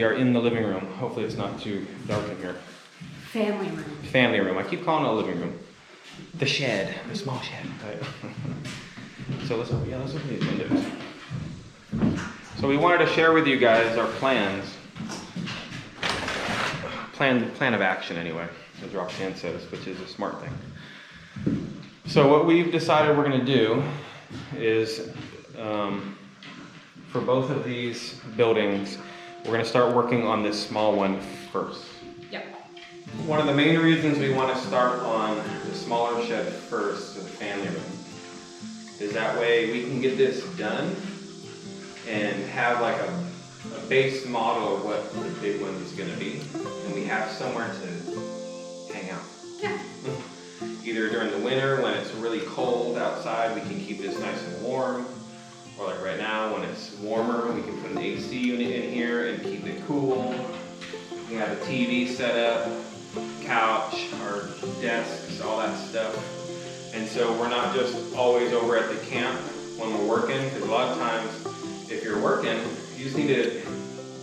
we are in the living room. Hopefully it's not too dark in here. Family room. Family room. I keep calling it a living room. The shed, the small shed. Right? So let's open these windows. So we wanted to share with you guys our plans. Plan of action anyway, as Roxanne says, which is a smart thing. So what we've decided we're going to do is, for both of these buildings, we're going to start working on this small one first. Yep. One of the main reasons we want to start on the smaller shed first, the family room, is that way we can get this done and have like a base model of what the big one is going to be, and we have somewhere to hang out. Yeah. Either during the winter when it's really cold outside, we can keep this nice and warm, or like right now when it's warmer, we can put an AC unit in here and keep it cool. We have a TV set up, couch, our desks, all that stuff. And so we're not just always over at the camp when we're working, because a lot of times if you're working, you just need to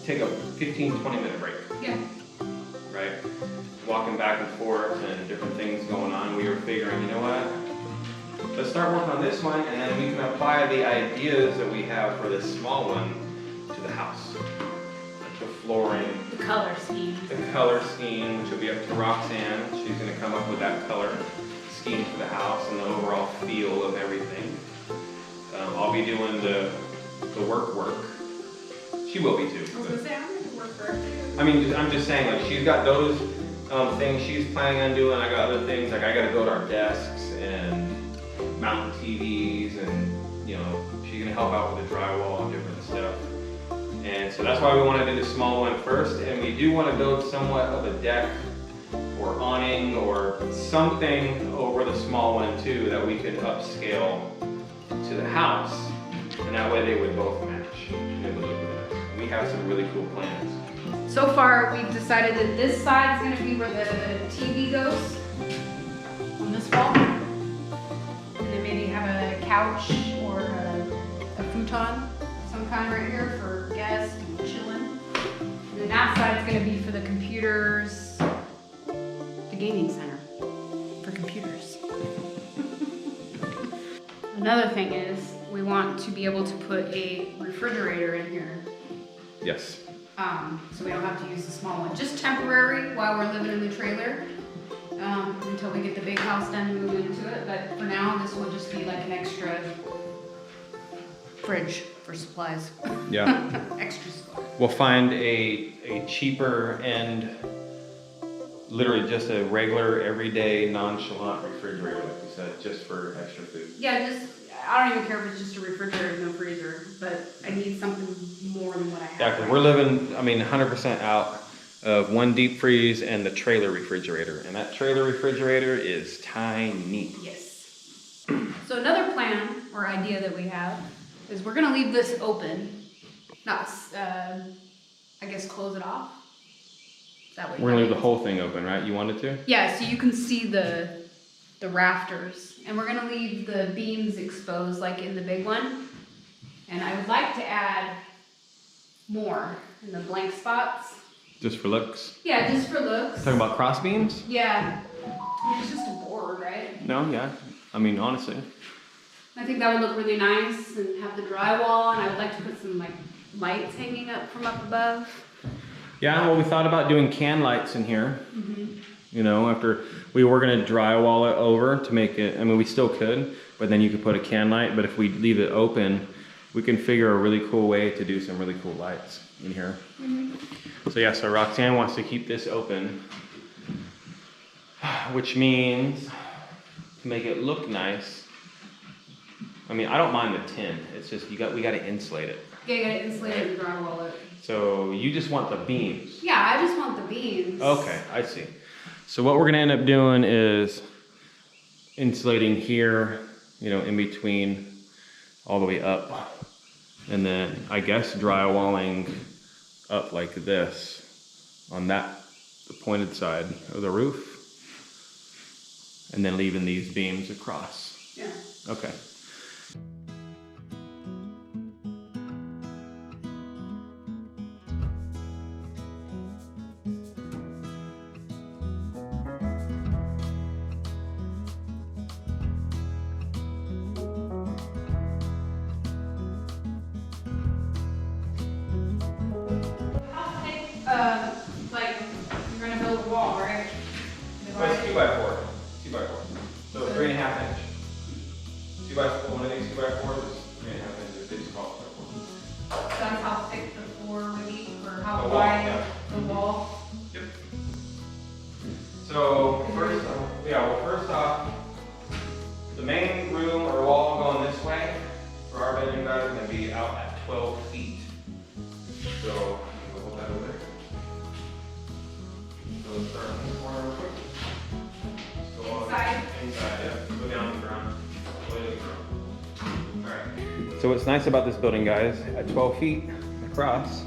take a 15-20 minute break. Yeah. Right? Walking back and forth and different things going on. We were figuring, you know what? Let's start working on this one, and then we can apply the ideas that we have for this small one to the house. Like the flooring. The color scheme. The color scheme, which will be up to Roxanne. She's going to come up with that color scheme for the house and the overall feel of everything. I'll be doing the work. She will be too. I was going to say, I'm going to work for her too. I mean, I'm just saying, like, she's got those things she's planning on doing. I got other things, like I got to go to our desks and mount the TVs, and, you know, she's going to help out with the drywall and different stuff. And so that's why we want to do the small one first, and we do want to build somewhat of a deck or awning or something over the small one too that we could upscale to the house, and that way they would both match. And it would look good. We have some really cool plans. So far, we've decided that this side is going to be where the TV goes, on this wall. And then maybe have a couch or a futon of some kind right here for guests and chilling. And then that side is going to be for the computers, the gaming center for computers. Another thing is, we want to be able to put a refrigerator in here. Yes. So we don't have to use the small one. Just temporary while we're living in the trailer, until we get the big house done and move into it. But for now, this will just be like an extra fridge for supplies. Yeah. Extra supplies. We'll find a cheaper and literally just a regular, everyday, nonchalant refrigerator, like you said, just for extra food. Yeah, I don't even care if it's just a refrigerator, no freezer, but I need something more than what I have. Yeah, because we're living, 100% out of one deep freeze and the trailer refrigerator. And that trailer refrigerator is tiny. Yes. So another plan or idea that we have is we're gonna leave this open, not, I guess close it off. Is that what We're gonna leave the whole thing open, right? You wanted to? Yeah, so you can see the rafters, and we're gonna leave the beams exposed like in the big one. And I would like to add more in the blank spots. Just for looks? Yeah, just for looks. Talking about cross beams? Yeah, I mean, it's just a board, right? No, yeah. Honestly. I think that would look really nice and have the drywall, and I would like to put some like lights hanging up from up above. Yeah, well, we thought about doing can lights in here. Mm-hmm. You know, after we were gonna drywall it over to make it, we still could, but then you could put a can light, but if we leave it open, we can figure a really cool way to do some really cool lights in here. Mm-hmm. So yeah, so Roxanne wants to keep this open, which means to make it look nice. I don't mind the tin, it's just we gotta insulate it. Yeah, you gotta insulate it and drywall it. So you just want the beams? Yeah, I just want the beams. Okay, I see. So what we're gonna end up doing is insulating here, in between, all the way up. And then I guess drywalling up like this on the pointed side of the roof. And then leaving these beams across. Yeah. Okay. like, you're gonna build a wall, right? Well, it's 2x4. 2x4. So 3.5 inch. 2x4. One of these 2x4s is 3.5 inches. They just call it 2x4. So that's how thick the floor would be, or how The wall, wide yeah. the wall. Yep. So first off, the main room or wall going this way for our bedroom guys is going to be out at 12 feet. So we'll hold that over there. So let's start on this corner real quick. So Inside? Inside, yeah. Go down to the ground. Go to the ground. Alright. So what's nice about this building, guys, at 12 feet across,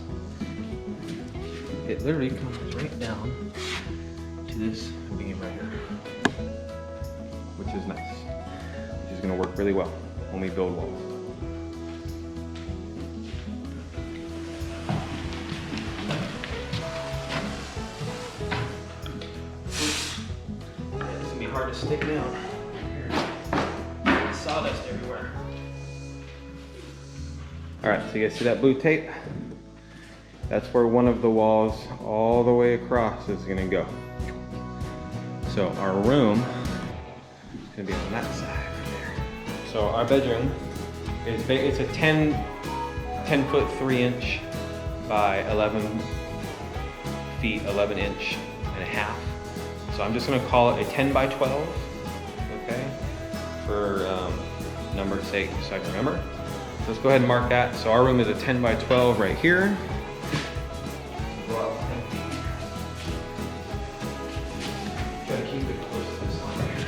it literally comes right down to this beam right here, which is nice, which is going to work really well when we build walls. Yeah, this is going to be hard to stick down. There's sawdust everywhere. Alright, so you guys see that blue tape? That's where one of the walls all the way across is going to go. So our room is going to be on that side right there. So our bedroom is it's a 10 foot 3 inch by 11 feet 11 inch and a half. So I'm just going to call it a 10 by 12, okay, for number's sake, so I can remember. So let's go ahead and mark that. So our room is a 10 by 12 right here. Go out 10 feet. Try to keep it close to this line here.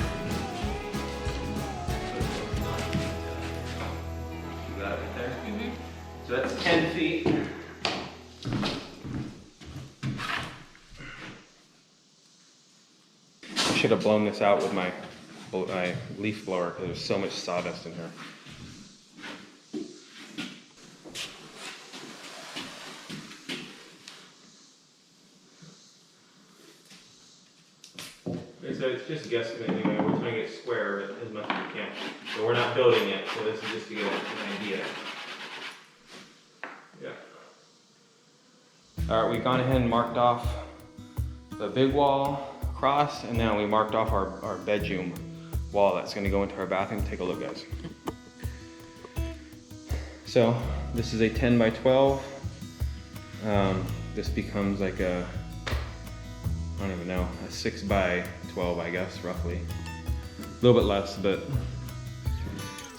You got it right there? Mm-hmm. So that's 10 feet. I should have blown this out with my leaf blower because there's so much sawdust in here. So it's just guessing anyway. We're trying to get square but as much as we can. So we're not building it, so this is just to get an idea. Yeah. Alright, we've gone ahead and marked off the big wall across, and now we marked off our bedroom wall that's going to go into our bathroom. Take a look, guys. So this is a 10 by 12. This becomes like a, I don't even know, a 6 by 12, I guess, roughly. A little bit less, but.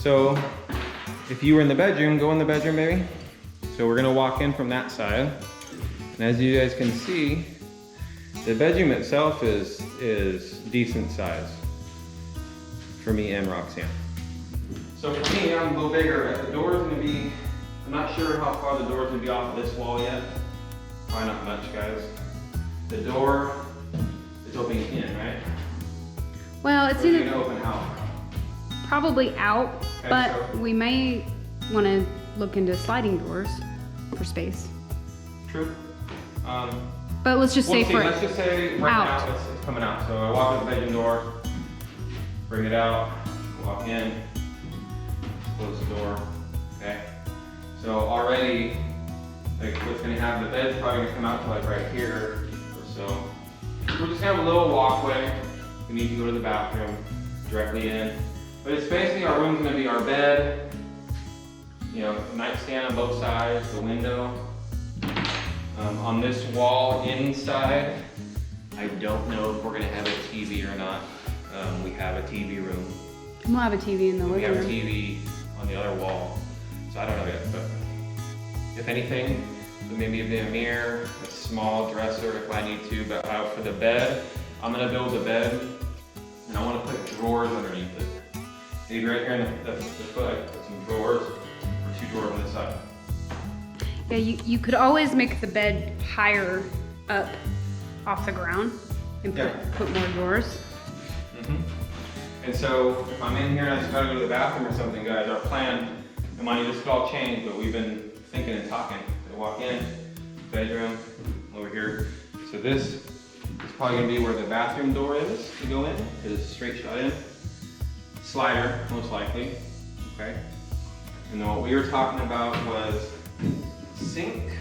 So if you were in the bedroom, go in the bedroom, baby. So we're gonna walk in from that side. And as you guys can see, the bedroom itself is decent size for me and Roxanne. So for me, I'm a little bigger. The door is gonna be, I'm not sure how far the door is gonna be off of this wall yet. Probably not much, guys. The door is opening in, right? Well, it's either either gonna open out. probably out, Okay, but so- we may want to look into sliding doors for space. True. But let's just We'll say see. Let's just say right out. now it's coming out. So I walk in the bedroom door, bring it out, walk in, close the door. Okay. So already, like what's gonna happen, the bed's probably gonna come out to like right here or so. We're just gonna have a little walkway. We need to go to the bathroom directly in. But it's basically our room's gonna be our bed, you know, nightstand on both sides, the window. On this wall inside, I don't know if we're gonna have a TV or not. We have a TV room. We'll have a TV in the We living have a room. TV on the other wall. So I don't know yet, but if anything, maybe a mirror, a small dresser if I need to, but for the bed, I'm gonna build a bed and I wanna put drawers underneath it. Maybe right here in the foot, I put some drawers, or 2 drawers on this side. Yeah, you could always make the bed higher up off the ground and put more drawers. Mm-hmm. And so if I'm in here and I just gotta go to the bathroom or something, guys, our plan, and mind you, this could all change, but we've been thinking and talking. I walk in, bedroom, over here. So this is probably gonna be where the bathroom door is to go in, because it's a straight shot in. Slider, most likely, okay? And then what we were talking about was sink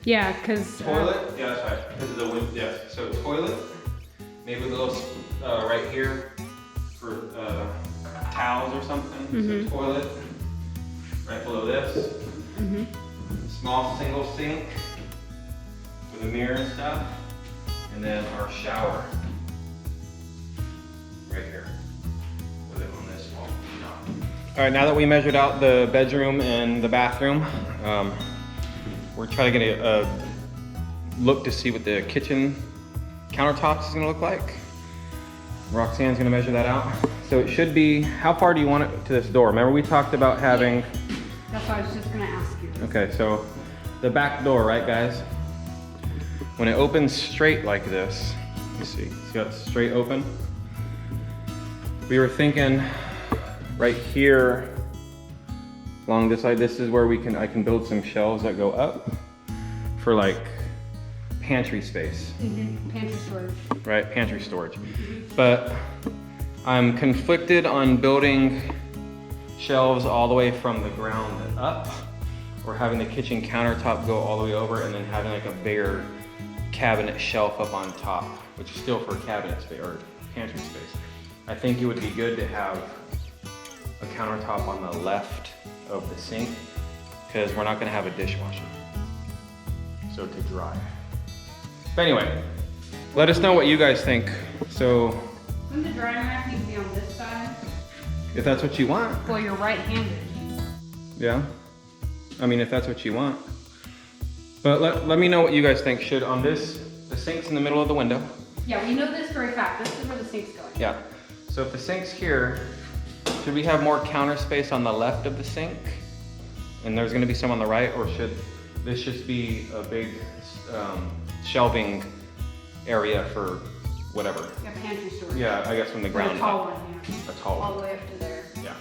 Yeah, because Toilet, yeah, that's right, because of the wood, yes. So toilet, maybe a little, right here for, towels or something. So toilet, right below this. Small single sink with a mirror and stuff. And then our shower, right here, with it on this wall. All right, now that we measured out the bedroom and the bathroom, we're trying to get a look to see what the kitchen countertops is gonna look like. Roxanne's gonna measure that out. So it should be, how far do you want it to this door? Remember we talked about having... That's what I was just gonna ask you. Okay, so the back door, right guys? When it opens straight like this, you see how it's straight open? We were thinking right here along this side, this is where I can build some shelves that go up for like pantry space. Pantry storage. Right, pantry storage. But I'm conflicted on building shelves all the way from the ground up, or having the kitchen countertop go all the way over and then having like a bigger cabinet shelf up on top, which is still for cabinet space or pantry space. I think it would be good to have a countertop on the left of the sink, because we're not gonna have a dishwasher, so to dry. But anyway, let us know what you guys think. So, Wouldn't the drying rack need to be on this side? if that's what you want. Well, you're right-handed. Yeah, I mean, if that's what you want. But let me know what you guys think. Should on this, the sink's in the middle of the window. Yeah, we know this for a fact. This is where the sink's going. Yeah, so if the sink's here, should we have more counter space on the left of the sink? And there's gonna be some on the right, or should this just be a big shelving area for whatever? Yeah, pantry storage. Yeah, I guess from the ground A tall up. one, yeah. A tall All one. the way up to there. Yeah.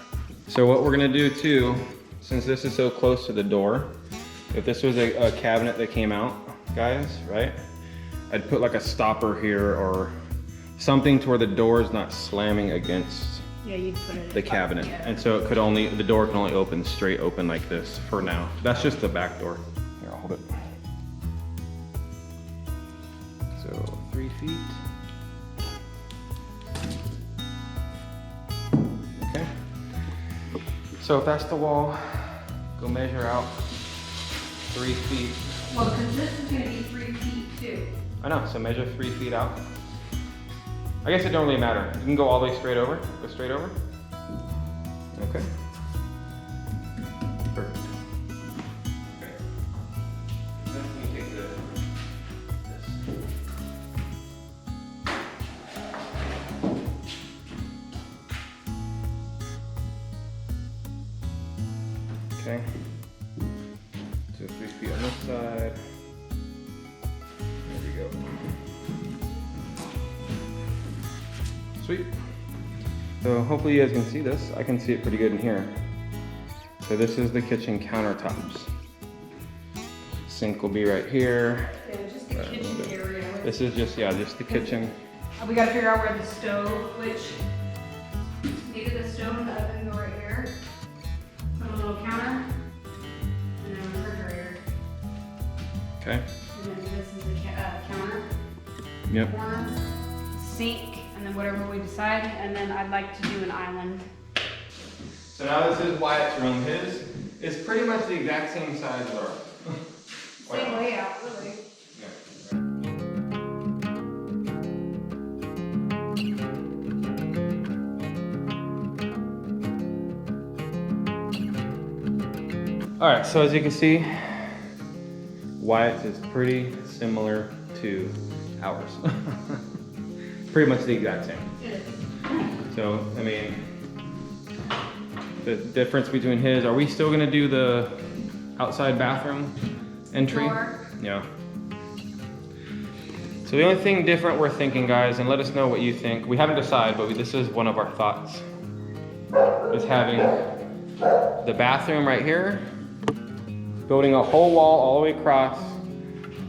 So what we're gonna do too, since this is so close to the door, if this was a cabinet that came out, guys, right? I'd put like a stopper here or something to where the door is not slamming against Yeah, you'd put it the cabinet. And so it could only, the door can only open straight open like this for now. That's just the back door. Here, I'll hold it. So 3 feet. Okay. So if that's the wall, go measure out 3 feet. Well, because this is gonna be 3 feet too. I know, so measure 3 feet out. I guess it don't really matter. You can go all the way straight over. Go straight over. Okay. Perfect. Okay. Then you take this. Okay. So 3 feet on this side. There we go. Sweet. So hopefully you guys can see this. I can see it pretty good in here. So this is the kitchen countertops. Sink will be right here. Yeah, just the kitchen area. This is just, yeah, just the kitchen. We gotta figure out where the stove, which maybe the stove and the oven go right here. Put a little counter and then a refrigerator. Okay. And then this is the counter. Yep. Corner, sink, and then whatever we decide. And then I'd like to do an island. So now this is Wyatt's room. His is pretty much the exact same size as ours. Same layout, really. All right, so as you can see, Wyatt's is pretty similar to ours. Pretty much the exact same. It is. So, I mean, the difference between his, are we still gonna do the outside bathroom entry? Door. Yeah. So the only thing different we're thinking, guys, and let us know what you think. We haven't decided, but this is one of our thoughts, is having the bathroom right here, building a whole wall all the way across,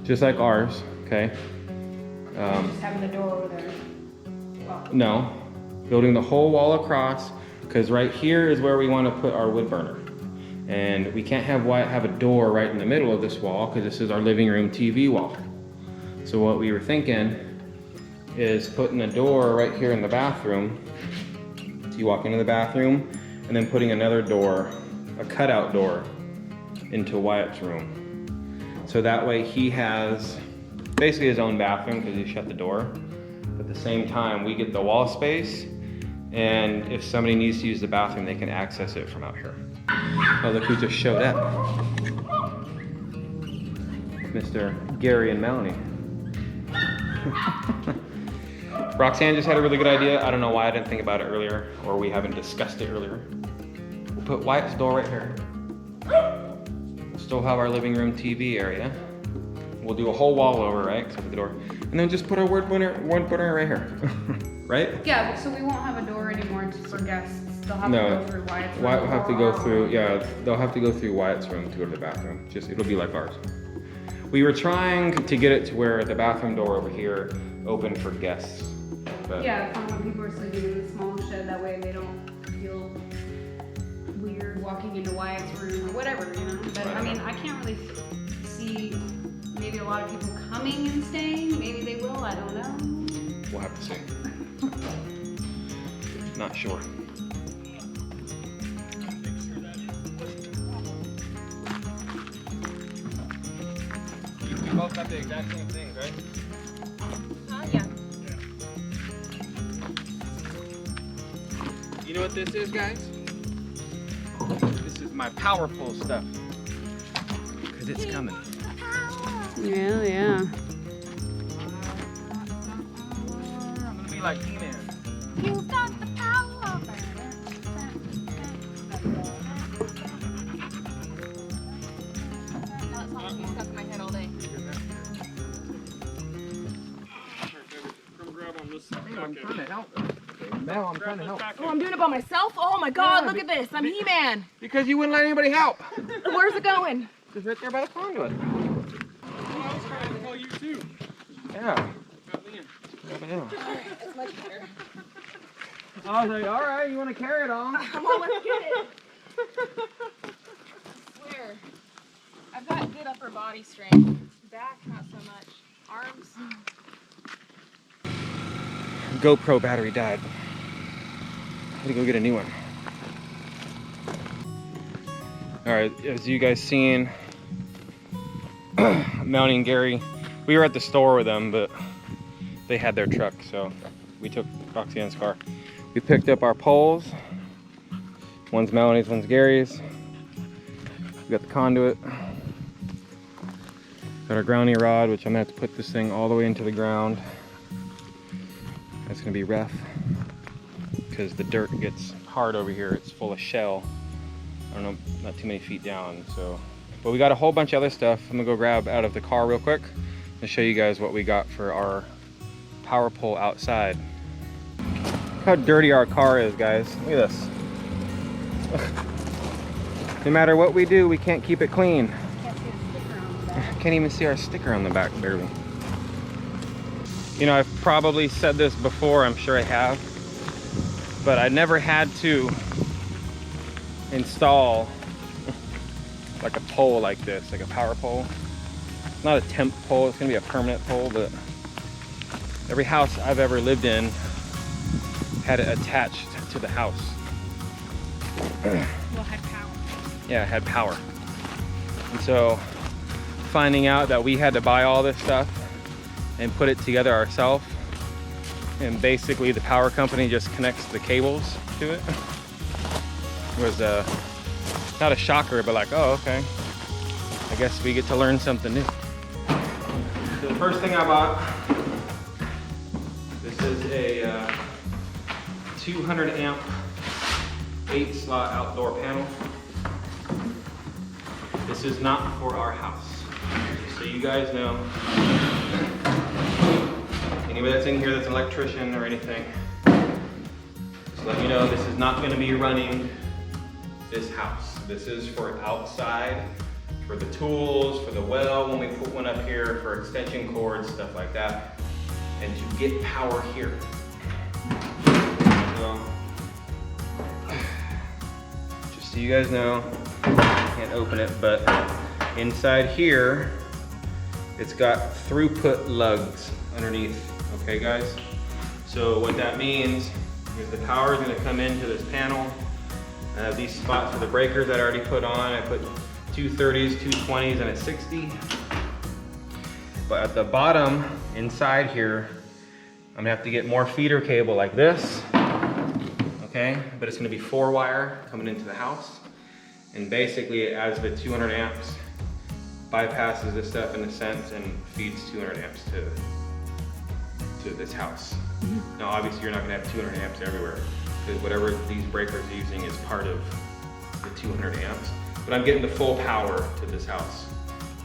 just like ours, okay? Just having the door over there. Well, No, building the whole wall across, because right here is where we want to put our wood burner. And we can't have Wyatt have a door right in the middle of this wall because this is our living room TV wall. So what we were thinking is putting a door right here in the bathroom. So you walk into the bathroom and then putting another door, a cutout door, into Wyatt's room. So that way he has basically his own bathroom because he shut the door. But at the same time, we get the wall space, and if somebody needs to use the bathroom, they can access it from out here. Oh, look who just showed up. Mr. Gary and Melanie. Roxanne just had a really good idea. I don't know why I didn't think about it earlier, or we haven't discussed it earlier. We'll put Wyatt's door right here. We'll still have our living room TV area. We'll do a whole wall over, right, except for the door. And then just put our word winner right here, right? Yeah, so we won't have a door anymore for guests. They'll have to go through Wyatt's room. Wyatt will have to go through, yeah, they'll have to go through Wyatt's room to go to the bathroom. It'll be like ours. We were trying to get it to where the bathroom door over here opened for guests. But yeah, when people are sleeping in the small shed, that way they don't feel weird walking into Wyatt's room or whatever, you know? But I mean, I can't really see maybe a lot of people coming and staying. Maybe they will, I don't know. We'll have to see. Not sure. We both got the exact same things, right? Yeah. You know what this is, guys? This is my power pole stuff. Because it's coming. Yeah. I'm gonna be like He-Man. You got the power. That song be stuck in my head all day. Come grab on this. I'm trying to help. Mel, I'm trying to help. Oh, I'm doing it by myself? Oh my god, look at this. I'm He-Man. Because you wouldn't let anybody help. Where's it going? Just right there by the conduit. I was trying to call you too. Yeah. Yeah. It's much better. I was like, all right, you want to carry it on? Come on, let's get it. I swear. I've got good upper body strength. Back, not so much. Arms. GoPro battery died. I had to go get a new one. All right, as you guys seen, Melanie and Gary, we were at the store with them, but they had their truck, so we took Roxanne's car. We picked up our poles. One's Melanie's, one's Gary's. We got the conduit. Got our grounding rod, which I'm gonna have to put this thing all the way into the ground. That's gonna be rough because the dirt gets hard over here. It's full of shell. I don't know, not too many feet down. So, but we got a whole bunch of other stuff. I'm gonna go grab out of the car real quick and show you guys what we got for our power pole outside. Look how dirty our car is, guys. Look at this. No matter what we do, we can't keep it clean. Can't even see our sticker on the back, barely. You know, I've probably said this before, I'm sure I have, but I never had to install like a pole like this, like a power pole. It's not a temp pole, it's gonna be a permanent pole, but every house I've ever lived in had it attached to the house. Well, had power. Yeah, it had power. And so finding out that we had to buy all this stuff and put it together ourselves, and basically the power company just connects the cables to it, was not a shocker, but like, oh, okay, I guess we get to learn something new. So the first thing I bought, this is a 200 amp 8-slot outdoor panel. This is not for our house, just so you guys know. Anybody that's in here that's an electrician or anything, just let me know this is not going to be running this house. This is for outside, for the tools, for the well when we put one up here, for extension cords, stuff like that, and to get power here. So, just so you guys know, can't open it, but inside here, it's got throughput lugs underneath, okay guys? So what that means is the power is gonna come into this panel. I have these spots for the breakers that I already put on. I put 230s, 220s, and a 60. But at the bottom, inside here, I'm gonna have to get more feeder cable like this, okay? But it's gonna be 4-wire coming into the house. And basically, as the 200 amps bypasses this stuff in a sense and feeds 200 amps to this house. Now, obviously, you're not gonna have 200 amps everywhere, because whatever these breakers are using is part of the 200 amps. But I'm getting the full power to this house,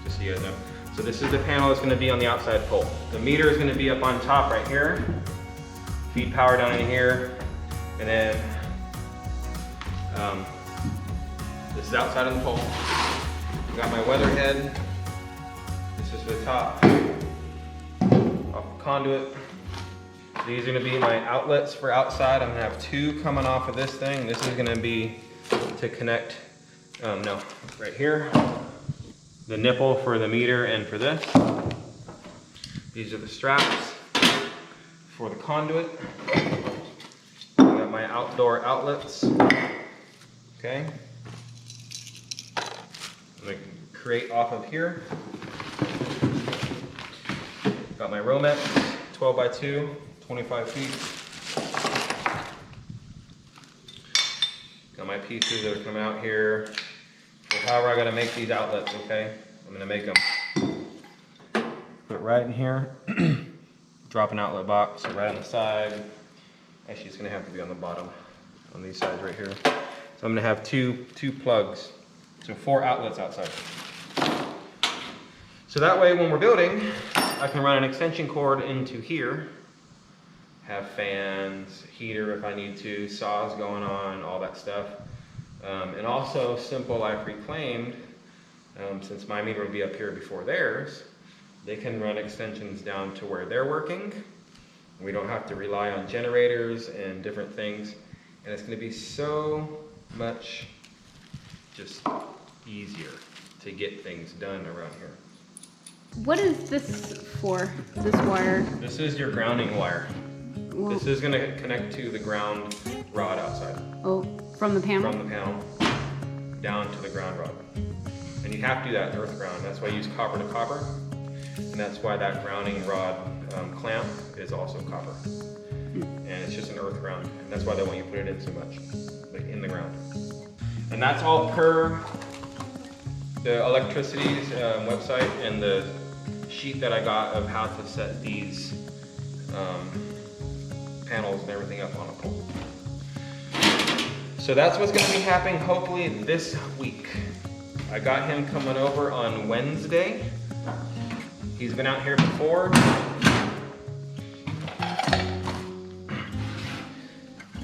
just so you guys know. So this is the panel that's gonna be on the outside pole. The meter is gonna be up on top right here. Feed power down in here. And then this is outside of the pole. Got my weather head. This is the top off the conduit. These are gonna be my outlets for outside. I'm gonna have 2 coming off of this thing. This is gonna be to connect, right here. The nipple for the meter and for this. These are the straps for the conduit. I got my outdoor outlets. Okay. I'm gonna create off of here. Got my Romex 12x2, 25 feet. Got my pieces that are coming out here. So however I gotta make these outlets, okay? I'm gonna make them. Put right in here. Drop an outlet box right on the side. Actually, it's gonna have to be on the bottom, on these sides right here. So I'm gonna have two plugs. So 4 outlets outside. So that way when we're building, I can run an extension cord into here, have fans, heater if I need to, saws going on, all that stuff. And also Simple Life Reclaimed, since my meter will be up here before theirs, they can run extensions down to where they're working. We don't have to rely on generators and different things. And it's gonna be so much just easier to get things done around here. What is this for, this wire? This is your grounding wire. Well, This is gonna connect to the ground rod outside. oh, from the panel? From the panel down to the ground rod. And you have to do that in earth ground. That's why I use copper to copper. And that's why that grounding rod clamp is also copper. And it's just an earth ground. And that's why they want you to put it in so much, like in the ground. And that's all per the electricity's website and the sheet that I got of how to set these panels and everything up on a pole. So that's what's gonna be happening hopefully this week. I got him coming over on Wednesday. He's been out here before.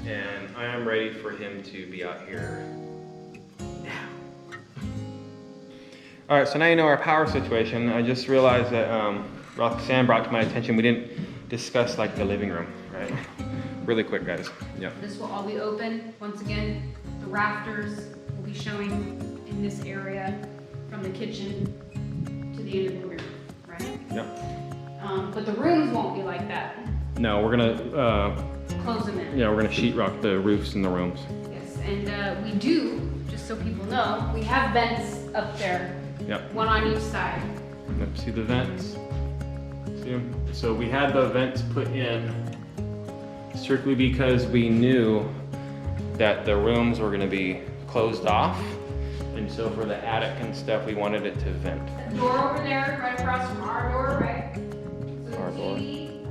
And I am ready for him to be out here now. All right, so now you know our power situation. I just realized that Roxanne brought to my attention we didn't discuss like the living room, right? Really quick, guys. Yeah. This will all be open. Once again, the rafters will be showing in this area from the kitchen to the end of the room, right? Yep. But the rooms won't be like that. No, we're gonna Close them in. yeah, we're gonna sheetrock the roofs in the rooms. Yes, and we do, just so people know, we have vents up there. Yep. One on each side. Yep. See the vents? See them? So we had the vents put in strictly because we knew that the rooms were gonna be closed off. And so for the attic and stuff, we wanted it to vent. The door over there, right across from our door, right? So Our the door. TV,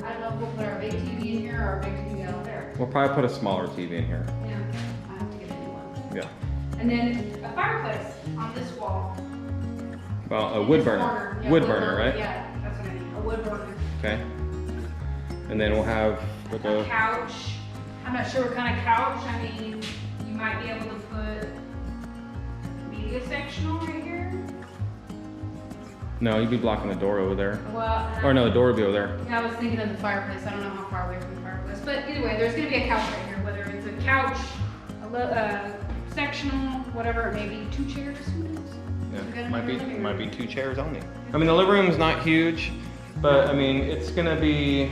I don't know if we'll put our big TV in here or our big TV out there. We'll probably put a smaller TV in here. Yeah, I have to get a new one. Yeah. And then a fireplace on this wall. Well, a In wood this burner. corner. Yeah, Wood burner, right? Yeah, that's what I mean, a wood burner. Okay. And then we'll have like A a, couch. I'm not sure what kind of couch. I mean, you might be able to put media sectional right here. no, you'd be blocking the door over there. Well, Or no, the door would be over there. yeah, I was thinking of the fireplace. I don't know how far away from the fireplace. But either way, there's going to be a couch right here. Whether it's a couch, a sectional, whatever it may be, 2 chairs, who knows? Yeah, We got might be another living might be room. 2 chairs only. I mean, the living room's not huge, but I mean, it's gonna be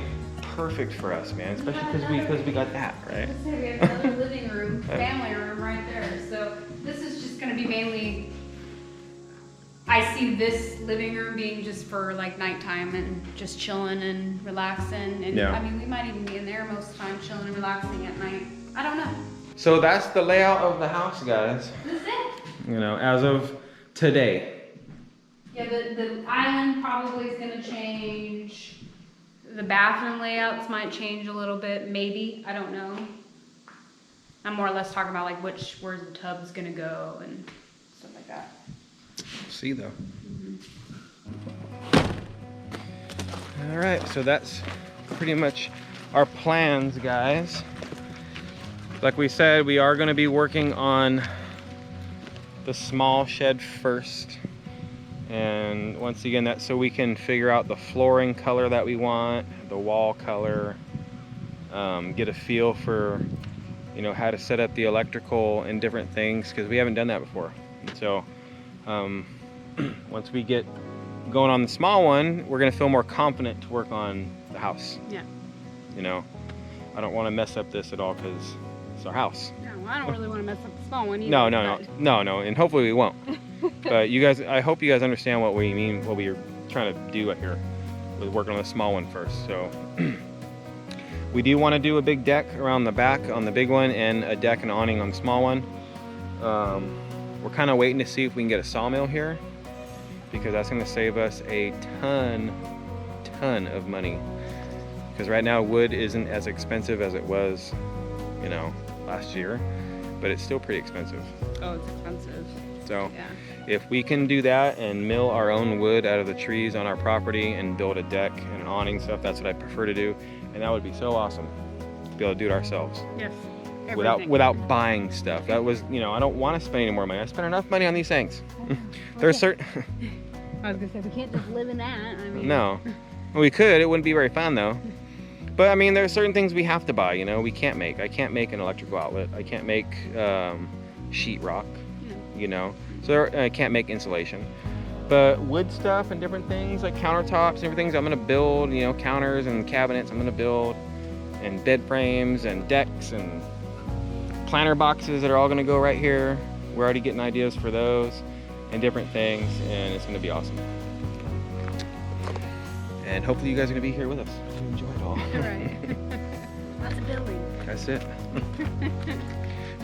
perfect for us, man. Especially because we got that, right? Let's say we have another living room, family room right there. So this is just gonna be mainly, I see this living room being just for like nighttime and just chilling and relaxing. And Yeah. I mean, we might even be in there most of the time, chilling and relaxing at night. I don't know. So that's the layout of the house, guys. This is it. You know, as of today. Yeah, the island probably is gonna change. The bathroom layouts might change a little bit, maybe, I don't know. I'm more or less talking about like where's the tub's gonna go and stuff like that. See though. All right, so that's pretty much our plans, guys. Like we said, we are going to be working on the small shed first, and once again, that's so we can figure out the flooring color that we want, the wall color, get a feel for, you know, how to set up the electrical and different things, because we haven't done that before. And so once we get going on the small one, we're gonna feel more confident to work on the house. Yeah. You know, I don't want to mess up this at all because it's our house. Yeah, well, I don't really want to mess up the small one either. No, and hopefully we won't. But you guys, I hope you guys understand what we mean, what we are trying to do here with working on the small one first. So we do want to do a big deck around the back on the big one, and a deck and awning on the small one. We're kind of waiting to see if we can get a sawmill here, because that's going to save us a ton of money. Because right now wood isn't as expensive as it was, you know, last year, but it's still pretty expensive. Oh, it's expensive. So Yeah. if we can do that and mill our own wood out of the trees on our property and build a deck and an awning stuff, that's what I prefer to do, and that would be so awesome to be able to do it ourselves. Yes. Without buying stuff. That was, you know, I don't want to spend any more money. I spent enough money on these things. There's certain I was gonna say we can't just live in that. I mean. no, well, we could. It wouldn't be very fun though. But I mean, there are certain things we have to buy. You know, we can't make. I can't make an electrical outlet. I can't make sheetrock. You know, so I can't make insulation. But wood stuff and different things like countertops and everything, I'm gonna build. You know, counters and cabinets. I'm gonna build, and bed frames and decks and planter boxes that are all gonna go right here. We're already getting ideas for those and different things, and it's gonna be awesome. And hopefully you guys are gonna be here with us to enjoy it all. Right. Lots of building. That's it.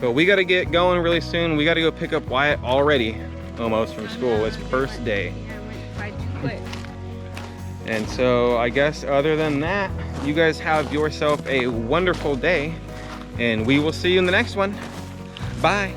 But we gotta get going really soon. We gotta go pick up Wyatt already, almost from school. It's first day. Yeah, it went by too quick. And so I guess other than that, you guys have yourself a wonderful day, and we will see you in the next one. Bye.